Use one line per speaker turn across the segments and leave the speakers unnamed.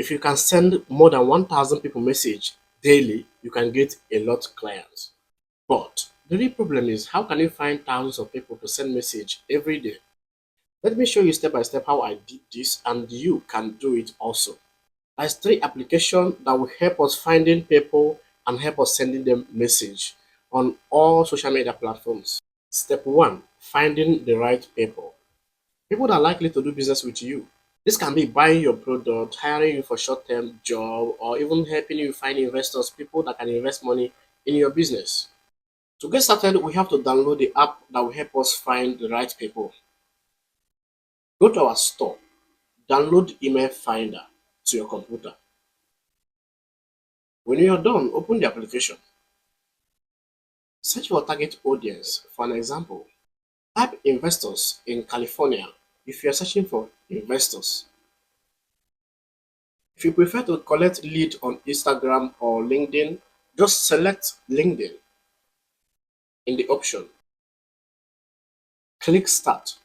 If you can send more than 1,000 people message daily, you can get a lot of clients. But the real problem is, how can you find thousands of people to send message every day? Let me show you step by step how I did this, and you can do it also. There's three applications that will help us finding people and help us sending them message on all social media platforms. Step one, finding the right people. People that are likely to do business with you. This can be buying your product, hiring you for short-term job, or even helping you find investors, people that can invest money in your business. To get started, we have to download the app that will help us find the right people. Go to our store, download Email Finder to your computer. When you are done, open the application. Search your target audience. For an example, type investors in California if you are searching for investors. If you prefer to collect lead on Instagram or LinkedIn, just select LinkedIn in the option. Click Start.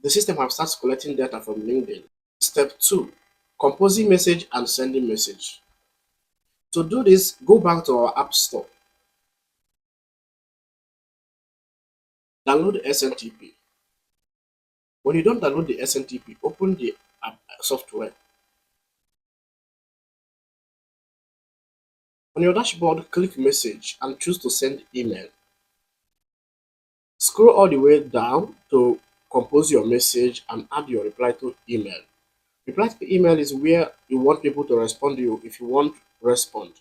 The system has started collecting data from LinkedIn. Step 2. Composing message and sending message. To do this, go back to our App Store. Download SNTP. When you don't download the SNTP, open the app software. On your dashboard, click Message and choose to send email. Scroll all the way down to compose your message and add your reply to email. Reply to email is where you want people to respond to you if you want respond.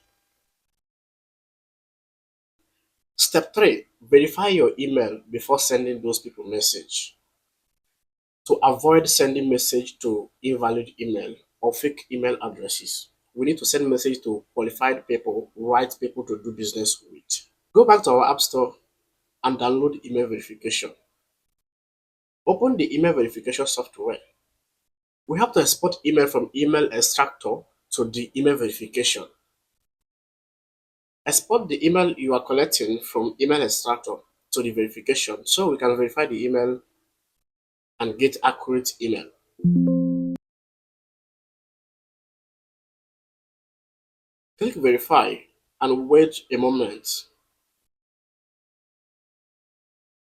Step 3. Verify your email before sending those people message. To avoid sending message to invalid email or fake email addresses, we need to send message to qualified people, right people to do business with. Go back to our App Store and download email verification. Open the email verification software. We have to export email from email extractor to the email verification. Export the email you are collecting from email extractor to the verification so we can verify the email and get accurate email. Click verify and wait a moment.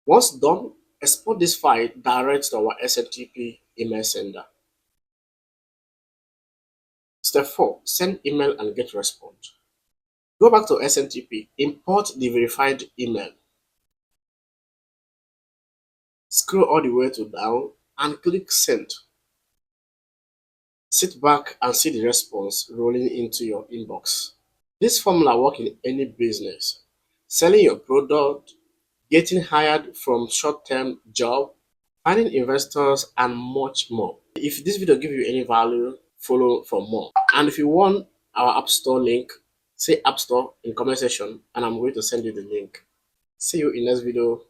Once done, export this file direct to our SMTP email sender. Step 4. Send email and get response. Go back to SMTP, import the verified email. Scroll all the way to down and click send. Sit back and see the response rolling into your inbox. This formula works in any business. Selling your product, getting hired from short-term job, finding investors, and much more. If this video gives you any value, follow for more. And if you want our App Store link, say App Store in comment section and I'm going to send you the link. See you in next video.